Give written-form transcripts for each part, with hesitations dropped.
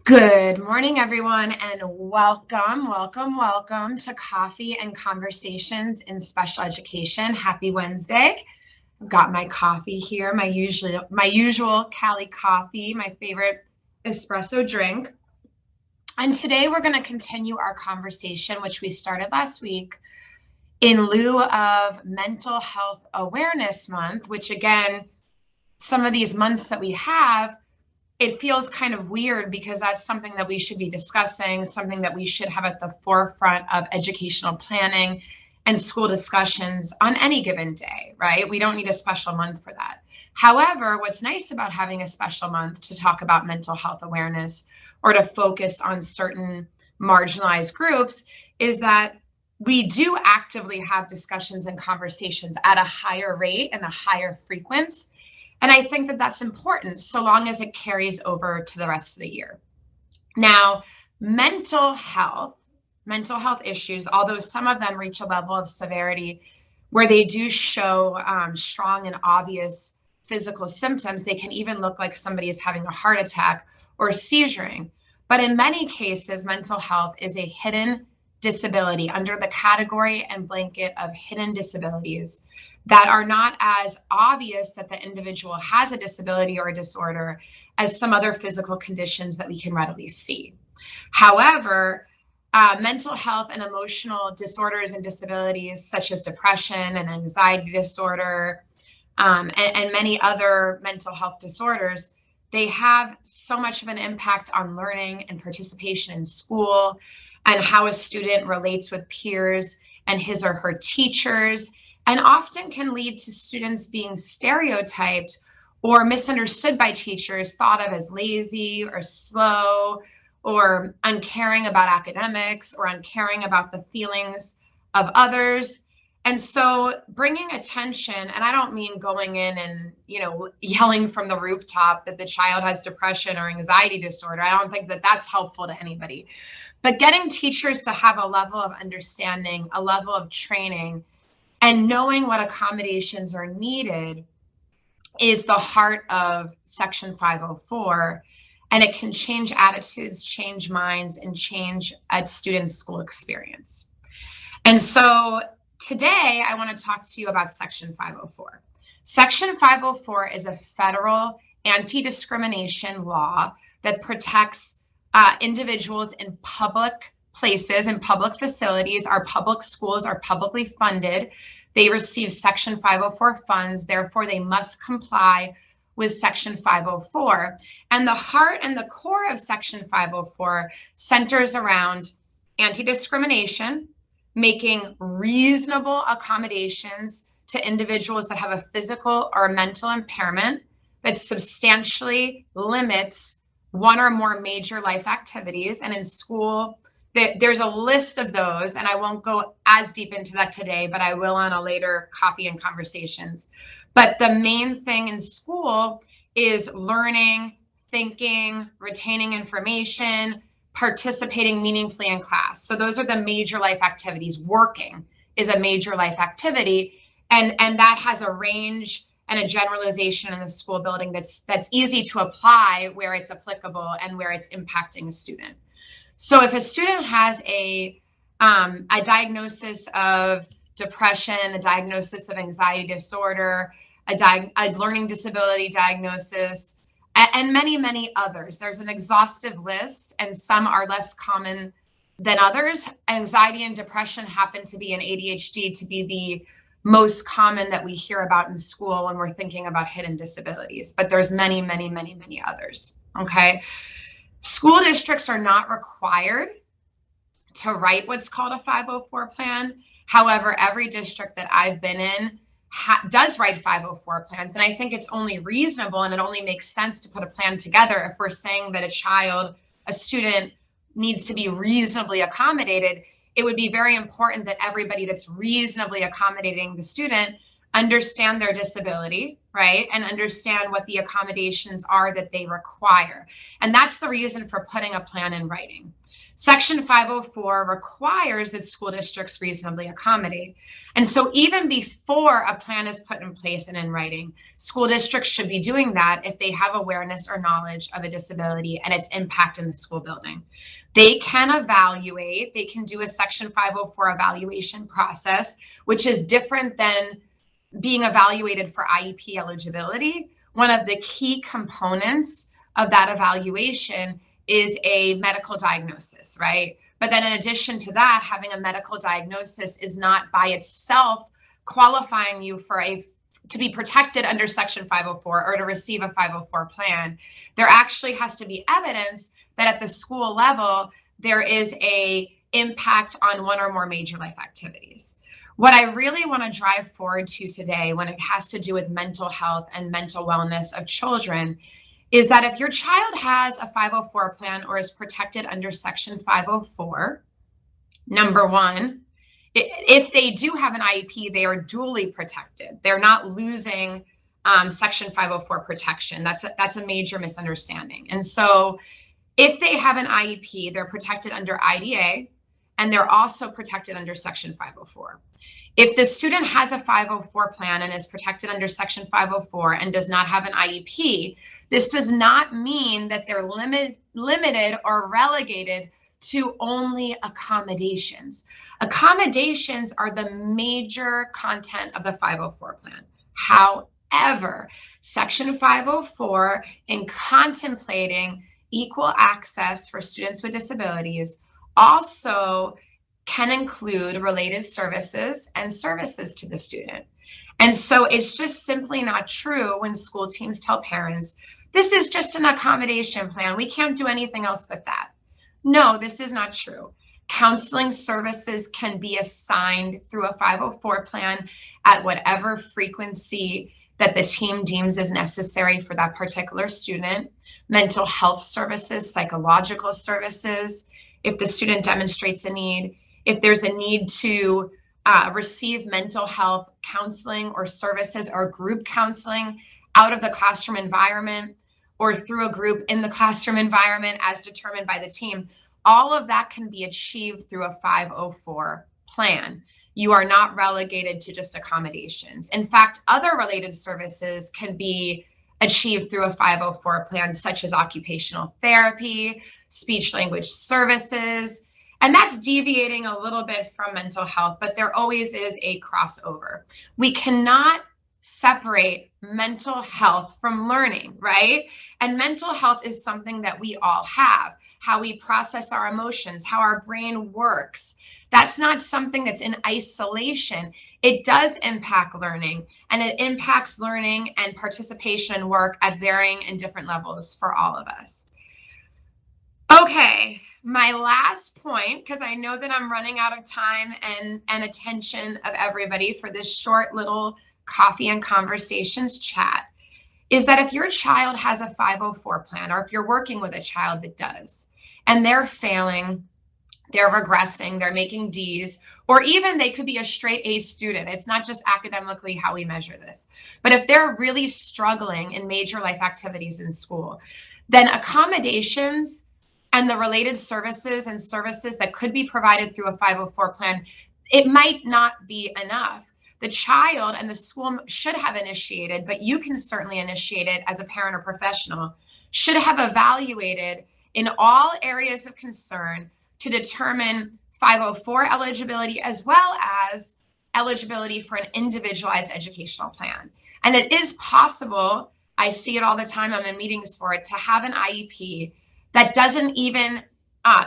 Good morning, everyone, and welcome to Coffee and Conversations in Special Education. Happy Wednesday. I've got my coffee here, my usual Cali coffee, my favorite espresso drink. And today we're going to continue our conversation, which we started last week, in lieu of Mental Health Awareness Month, which again, some of these months that we have, it feels kind of weird because that's something that we should be discussing, something that we should have at the forefront of educational planning and school discussions on any given day, right? We don't need a special month for that. However, what's nice about having a special month to talk about mental health awareness or to focus on certain marginalized groups is that we do actively have discussions and conversations at a higher rate and a higher frequency. And I think that that's important so long as it carries over to the rest of the year. Now, mental health issues, although some of them reach a level of severity where they do show strong and obvious physical symptoms, they can even look like somebody is having a heart attack or seizuring. But in many cases, mental health is a hidden disability under the category and blanket of hidden disabilities that are not as obvious that the individual has a disability or a disorder as some other physical conditions that we can readily see. However, mental health and emotional disorders and disabilities such as depression and anxiety disorder and many other mental health disorders, they have so much of an impact on learning and participation in school and how a student relates with peers and his or her teachers, and often can lead to students being stereotyped or misunderstood by teachers, thought of as lazy or slow or uncaring about academics or uncaring about the feelings of others. And so bringing attention, and I don't mean going in and, yelling from the rooftop that the child has depression or anxiety disorder. I don't think that that's helpful to anybody. But getting teachers to have a level of understanding, a level of training, and knowing what accommodations are needed is the heart of Section 504. And it can change attitudes, change minds, and change a student's school experience. And so today I want to talk to you about Section 504. Section 504 is a federal anti-discrimination law that protects individuals in public places and public facilities. Our public schools are publicly funded. They receive Section 504 funds. Therefore, they must comply with Section 504. And the heart and the core of Section 504 centers around anti-discrimination, making reasonable accommodations to individuals that have a physical or mental impairment that substantially limits one or more major life activities. And in school, there's a list of those, and I won't go as deep into that today, but I will on a later Coffee and Conversations. But the main thing in school is learning, thinking, retaining information, participating meaningfully in class. So those are the major life activities. Working is a major life activity, and that has a range and a generalization in the school building that's easy to apply where it's applicable and where it's impacting a student. So if a student has a diagnosis of depression, a diagnosis of anxiety disorder, a learning disability diagnosis, and many, many others, there's an exhaustive list, and some are less common than others. Anxiety and depression happen to be, and ADHD to be the most common that we hear about in school when we're thinking about hidden disabilities, but there's many, many, many, many others, okay? School districts are not required to write what's called a 504 plan. However, every district that I've been in does write 504 plans. And I think it's only reasonable and it only makes sense to put a plan together if we're saying that a student needs to be reasonably accommodated. It would be very important that everybody that's reasonably accommodating the student understand their disability, right? And understand what the accommodations are that they require. And that's the reason for putting a plan in writing. Section 504 requires that school districts reasonably accommodate. And so even before a plan is put in place and in writing, school districts should be doing that if they have awareness or knowledge of a disability and its impact in the school building. They can evaluate, they can do a Section 504 evaluation process, which is different than being evaluated for IEP eligibility. One of the key components of that evaluation is a medical diagnosis, right? But then in addition to that, having a medical diagnosis is not by itself qualifying you to be protected under Section 504 or to receive a 504 plan. There actually has to be evidence that at the school level, there is a impact on one or more major life activities. What I really want to drive forward to today when it has to do with mental health and mental wellness of children is that if your child has a 504 plan or is protected under Section 504, number one, if they do have an IEP, they are duly protected. They're not losing Section 504 protection. That's a major misunderstanding. And so if they have an IEP, they're protected under IDA, and they're also protected under Section 504. If the student has a 504 plan and is protected under Section 504 and does not have an IEP, this does not mean that they're limited or relegated to only accommodations. Accommodations are the major content of the 504 plan. However, Section 504, in contemplating equal access for students with disabilities, also can include related services and services to the student. And so it's just simply not true when school teams tell parents, this is just an accommodation plan. We can't do anything else but that. No, this is not true. Counseling services can be assigned through a 504 plan at whatever frequency that the team deems is necessary for that particular student. Mental health services, psychological services, if the student demonstrates a need, if there's a need to receive mental health counseling or services or group counseling out of the classroom environment or through a group in the classroom environment as determined by the team, all of that can be achieved through a 504 plan. You are not relegated to just accommodations. In fact, other related services can be achieved through a 504 plan, such as occupational therapy, speech language services, and that's deviating a little bit from mental health, but there always is a crossover. We cannot separate mental health from learning, right? And mental health is something that we all have, how we process our emotions, how our brain works. That's not something that's in isolation. It does impact learning, and it impacts learning and participation in work at varying and different levels for all of us. Okay, my last point, because I know that I'm running out of time and attention of everybody for this short little coffee and conversations chat, is that if your child has a 504 plan, or if you're working with a child that does, and they're failing, they're regressing, they're making D's, or even they could be a straight A student. It's not just academically how we measure this. But if they're really struggling in major life activities in school, then accommodations and the related services and services that could be provided through a 504 plan, it might not be enough. The child and the school should have initiated, but you can certainly initiate it as a parent or professional, should have evaluated in all areas of concern to determine 504 eligibility as well as eligibility for an individualized educational plan. And it is possible, I see it all the time, I'm in meetings for it, to have an IEP that doesn't even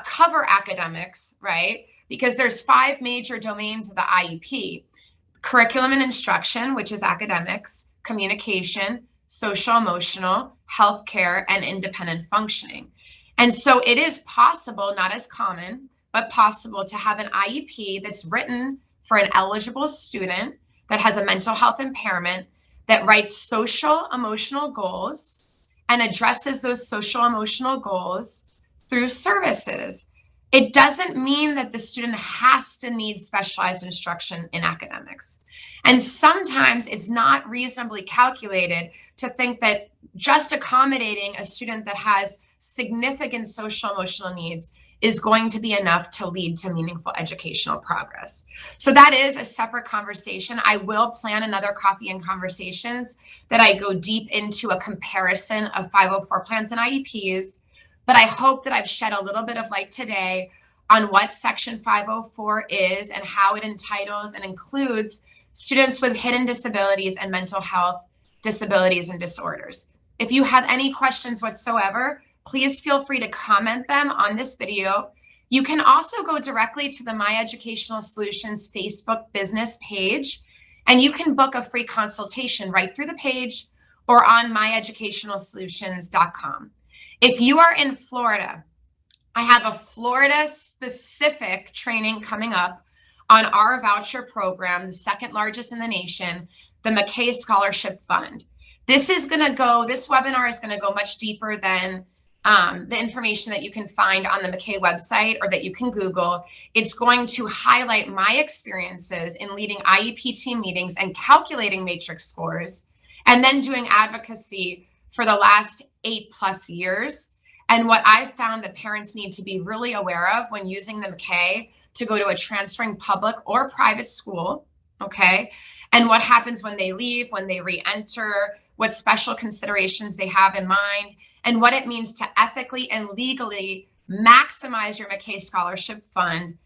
cover academics, right? Because there's 5 major domains of the IEP: curriculum and instruction, which is academics, communication, social emotional, healthcare, and independent functioning. And so it is possible, not as common, but possible to have an IEP that's written for an eligible student that has a mental health impairment that writes social emotional goals and addresses those social emotional goals through services. It doesn't mean that the student has to need specialized instruction in academics. And sometimes it's not reasonably calculated to think that just accommodating a student that has significant social emotional needs is going to be enough to lead to meaningful educational progress. So that is a separate conversation. I will plan another coffee and conversations that I go deep into a comparison of 504 plans and IEPs. But I hope that I've shed a little bit of light today on what Section 504 is and how it entitles and includes students with hidden disabilities and mental health disabilities and disorders. If you have any questions whatsoever, please feel free to comment them on this video. You can also go directly to the My Educational Solutions Facebook business page, and you can book a free consultation right through the page or on myeducationalsolutions.com. If you are in Florida, I have a Florida specific training coming up on our voucher program, the second largest in the nation, the McKay Scholarship Fund. This webinar is going to go much deeper than the information that you can find on the McKay website or that you can Google. It's going to highlight my experiences in leading IEP team meetings and calculating matrix scores, and then doing advocacy for the last 8+ years. And what I've found that parents need to be really aware of when using the McKay to go to a transferring public or private school, okay? And what happens when they leave, when they re-enter, what special considerations they have in mind, and what it means to ethically and legally maximize your McKay Scholarship Fund.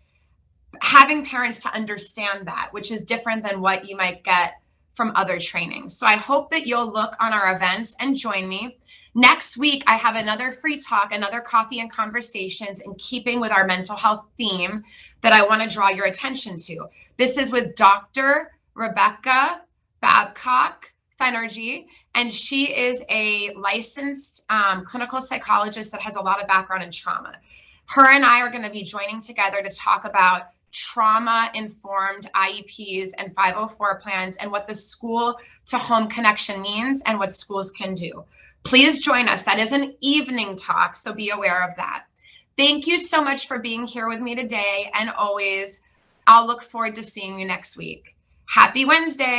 Having parents to understand that, which is different than what you might get from other trainings. So I hope that you'll look on our events and join me. Next week, I have another free talk, another coffee and conversations in keeping with our mental health theme that I want to draw your attention to. This is with Dr. Rebecca Babcock Fenergy, and she is a licensed clinical psychologist that has a lot of background in trauma. Her and I are going to be joining together to talk about trauma-informed IEPs and 504 plans and what the school to home connection means and what schools can do. Please join us. That is an evening talk, so be aware of that. Thank you so much for being here with me today, and always, I'll look forward to seeing you next week. Happy Wednesday.